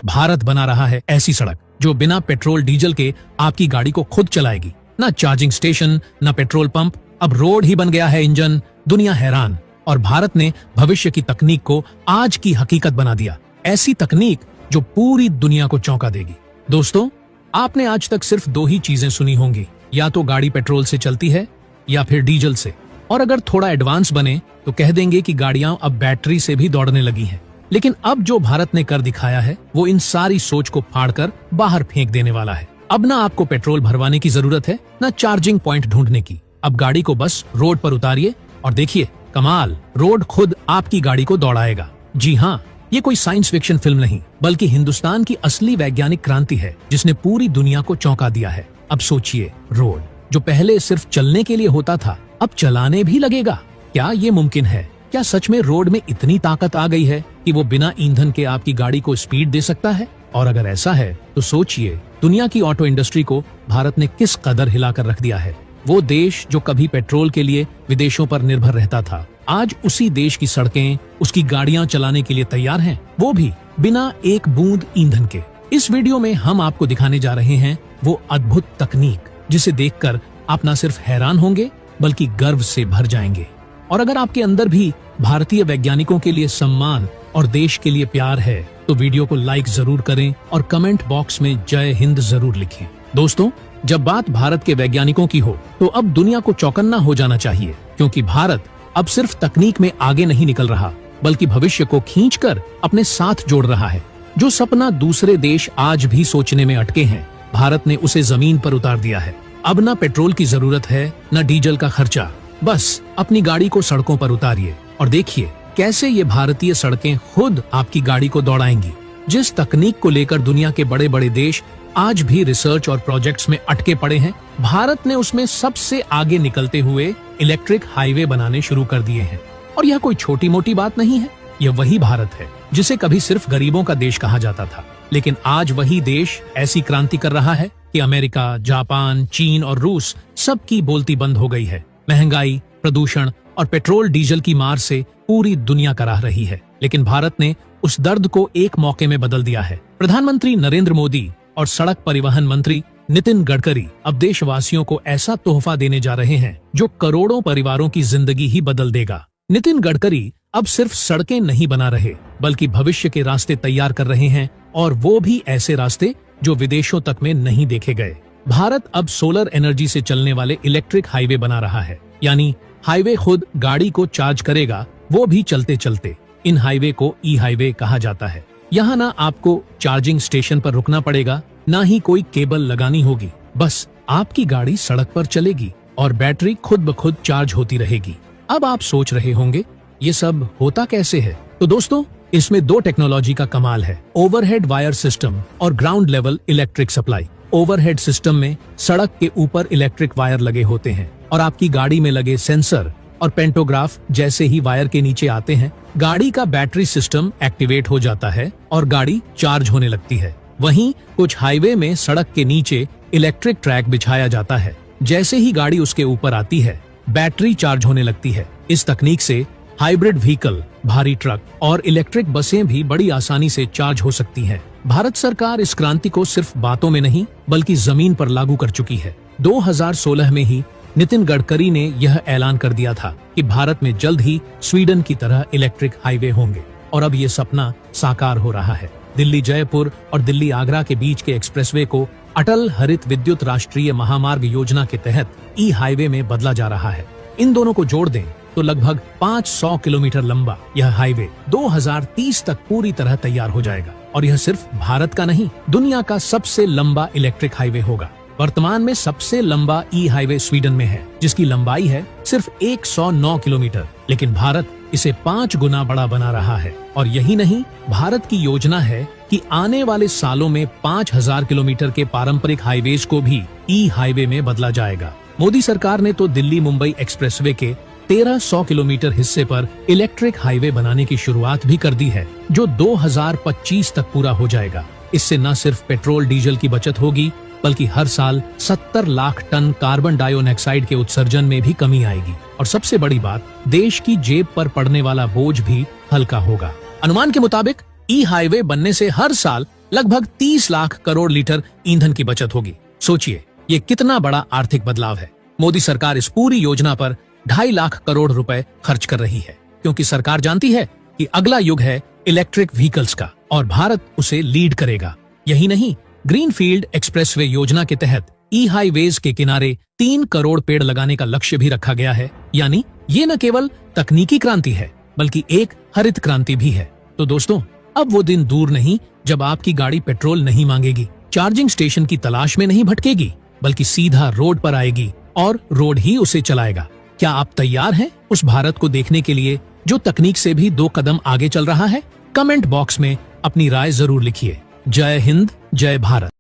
भारत बना रहा है ऐसी सड़क जो बिना पेट्रोल डीजल के आपकी गाड़ी को खुद चलाएगी। ना चार्जिंग स्टेशन, ना पेट्रोल पंप, अब रोड ही बन गया है इंजन। दुनिया हैरान, और भारत ने भविष्य की तकनीक को आज की हकीकत बना दिया। ऐसी तकनीक जो पूरी दुनिया को चौंका देगी। दोस्तों, आपने आज तक सिर्फ दो ही चीजें सुनी होंगी, या तो गाड़ी पेट्रोल से चलती है या फिर डीजल से, और अगर थोड़ा एडवांस बने तो कह देंगे कि गाड़ियां अब बैटरी से भी दौड़ने लगी हैं। लेकिन अब जो भारत ने कर दिखाया है वो इन सारी सोच को फाड़कर बाहर फेंक देने वाला है। अब ना आपको पेट्रोल भरवाने की जरूरत है, ना चार्जिंग पॉइंट ढूंढने की। अब गाड़ी को बस रोड पर उतारिए और देखिए कमाल, रोड खुद आपकी गाड़ी को दौड़ाएगा। जी हाँ, ये कोई साइंस फिक्शन फिल्म नहीं, बल्कि हिंदुस्तान की असली वैज्ञानिक क्रांति है जिसने पूरी दुनिया को चौंका दिया है। अब सोचिए, रोड जो पहले सिर्फ चलने के लिए होता था अब चलाने भी लगेगा। क्या ये मुमकिन है? क्या सच में रोड में इतनी ताकत आ गई है कि वो बिना ईंधन के आपकी गाड़ी को स्पीड दे सकता है? और अगर ऐसा है तो सोचिए, दुनिया की ऑटो इंडस्ट्री को भारत ने किस कदर हिलाकर रख दिया है। वो देश जो कभी पेट्रोल के लिए विदेशों पर निर्भर रहता था, आज उसी देश की सड़कें, उसकी गाड़ियां चलाने के लिए तैयार हैं, वो भी बिना एक बूंद ईंधन के। इस वीडियो में हम आपको दिखाने जा रहे हैं वो अद्भुत तकनीक जिसे देखकर आप न सिर्फ हैरान होंगे बल्कि गर्व से भर जाएंगे। और अगर आपके अंदर भी भारतीय वैज्ञानिकों के लिए सम्मान और देश के लिए प्यार है तो वीडियो को लाइक जरूर करें और कमेंट बॉक्स में जय हिंद जरूर लिखें। दोस्तों, जब बात भारत के वैज्ञानिकों की हो तो अब दुनिया को चौकन्ना हो जाना चाहिए, क्योंकि भारत अब सिर्फ तकनीक में आगे नहीं निकल रहा बल्कि भविष्य को खींचकर अपने साथ जोड़ रहा है। जो सपना दूसरे देश आज भी सोचने में अटके हैं, भारत ने उसे जमीन पर उतार दिया है। अब ना पेट्रोल की जरूरत है, न डीजल का खर्चा। बस अपनी गाड़ी को सड़कों पर उतारिए और देखिए कैसे ये भारतीय सड़कें खुद आपकी गाड़ी को दौड़ाएंगी। जिस तकनीक को लेकर दुनिया के बड़े बड़े देश आज भी रिसर्च और प्रोजेक्ट्स में अटके पड़े हैं, भारत ने उसमें सबसे आगे निकलते हुए इलेक्ट्रिक हाईवे बनाने शुरू कर दिए हैं। और यह कोई छोटी मोटी बात नहीं है, यह वही भारत है जिसे कभी सिर्फ गरीबों का देश कहा जाता था, लेकिन आज वही देश ऐसी क्रांति कर रहा है कि अमेरिका, जापान, चीन और रूस सबकी बोलती बंद हो गई है। महंगाई, प्रदूषण और पेट्रोल डीजल की मार से पूरी दुनिया कराह रही है, लेकिन भारत ने उस दर्द को एक मौके में बदल दिया है। प्रधानमंत्री नरेंद्र मोदी और सड़क परिवहन मंत्री नितिन गडकरी अब देशवासियों को ऐसा तोहफा देने जा रहे हैं जो करोड़ों परिवारों की जिंदगी ही बदल देगा। नितिन गडकरी अब सिर्फ सड़कें नहीं बना रहे बल्कि भविष्य के रास्ते तैयार कर रहे हैं, और वो भी ऐसे रास्ते जो विदेशों तक में नहीं देखे गए। भारत अब सोलर एनर्जी से चलने वाले इलेक्ट्रिक हाईवे बना रहा है, यानी हाईवे खुद गाड़ी को चार्ज करेगा, वो भी चलते चलते। इन हाईवे को ई हाईवे कहा जाता है। यहाँ ना आपको चार्जिंग स्टेशन पर रुकना पड़ेगा, ना ही कोई केबल लगानी होगी। बस आपकी गाड़ी सड़क पर चलेगी और बैटरी खुद ब खुद चार्ज होती रहेगी। अब आप सोच रहे होंगे ये सब होता कैसे है? तो दोस्तों, इसमें दो टेक्नोलॉजी का कमाल है, ओवरहेड वायर सिस्टम और ground level electric supply. Overhead system में सड़क के ऊपर इलेक्ट्रिक वायर लगे होते हैं और आपकी गाड़ी में लगे सेंसर और पेंटोग्राफ जैसे ही वायर के नीचे आते हैं, गाड़ी का बैटरी सिस्टम एक्टिवेट हो जाता है और गाड़ी चार्ज होने लगती है। वहीं कुछ हाईवे में सड़क के नीचे इलेक्ट्रिक ट्रैक बिछाया जाता है। जैसे ही गाड़ी उसके ऊपर आती है, बैटरी चार्ज होने लगती है। इस तकनीक से हाइब्रिड व्हीकल, भारी ट्रक और इलेक्ट्रिक बसें भी बड़ी आसानी से चार्ज हो सकती हैं। भारत सरकार इस क्रांति को सिर्फ बातों में नहीं बल्कि जमीन पर लागू कर चुकी है। 2016 में ही नितिन गडकरी ने यह ऐलान कर दिया था कि भारत में जल्द ही स्वीडन की तरह इलेक्ट्रिक हाईवे होंगे, और अब ये सपना साकार हो रहा है। दिल्ली जयपुर और दिल्ली आगरा के बीच के एक्सप्रेसवे को अटल हरित विद्युत राष्ट्रीय महामार्ग योजना के तहत ई हाईवे में बदला जा रहा है। इन दोनों को जोड़ दें तो लगभग 500 किलोमीटर लंबा यह हाईवे 2030 तक पूरी तरह तैयार हो जाएगा, और यह सिर्फ भारत का नहीं, दुनिया का सबसे लंबा इलेक्ट्रिक हाईवे होगा। वर्तमान में सबसे लंबा ई हाईवे स्वीडन में है, जिसकी लंबाई है सिर्फ 109 किलोमीटर, लेकिन भारत इसे 5 गुना बड़ा बना रहा है। और यही नहीं, भारत की योजना है कि आने वाले सालों में 5000 किलोमीटर के पारंपरिक हाईवेज को भी ई हाईवे में बदला जाएगा। मोदी सरकार ने तो दिल्ली मुंबई एक्सप्रेसवे के 1300 किलोमीटर हिस्से पर इलेक्ट्रिक हाईवे बनाने की शुरुआत भी कर दी है, जो 2025 तक पूरा हो जाएगा। इससे न सिर्फ पेट्रोल डीजल की बचत होगी बल्कि हर साल 70 लाख टन कार्बन डाइऑक्साइड के उत्सर्जन में भी कमी आएगी। और सबसे बड़ी बात, देश की जेब पर पड़ने वाला बोझ भी हल्का होगा। अनुमान के मुताबिक ई हाईवे बनने से हर साल लगभग 30 लाख करोड़ लीटर ईंधन की बचत होगी। सोचिए ये कितना बड़ा आर्थिक बदलाव है। मोदी सरकार इस पूरी योजना पर 2.5 लाख करोड़ रुपए खर्च कर रही है, क्योंकि सरकार जानती है कि अगला युग है इलेक्ट्रिक व्हीकल्स का और भारत उसे लीड करेगा। यही नहीं, ग्रीनफील्ड एक्सप्रेसवे योजना के तहत ई हाईवेज के किनारे 3 करोड़ पेड़ लगाने का लक्ष्य भी रखा गया है। यानी ये न केवल तकनीकी क्रांति है बल्कि एक हरित क्रांति भी है। तो दोस्तों, अब वो दिन दूर नहीं जब आपकी गाड़ी पेट्रोल नहीं मांगेगी, चार्जिंग स्टेशन की तलाश में नहीं भटकेगी, बल्कि सीधा रोड पर आएगी और रोड ही उसे चलाएगा। क्या आप तैयार हैं उस भारत को देखने के लिए जो तकनीक से भी 2 कदम आगे चल रहा है? कमेंट बॉक्स में अपनी राय जरूर लिखिए। जय हिंद, जय भारत।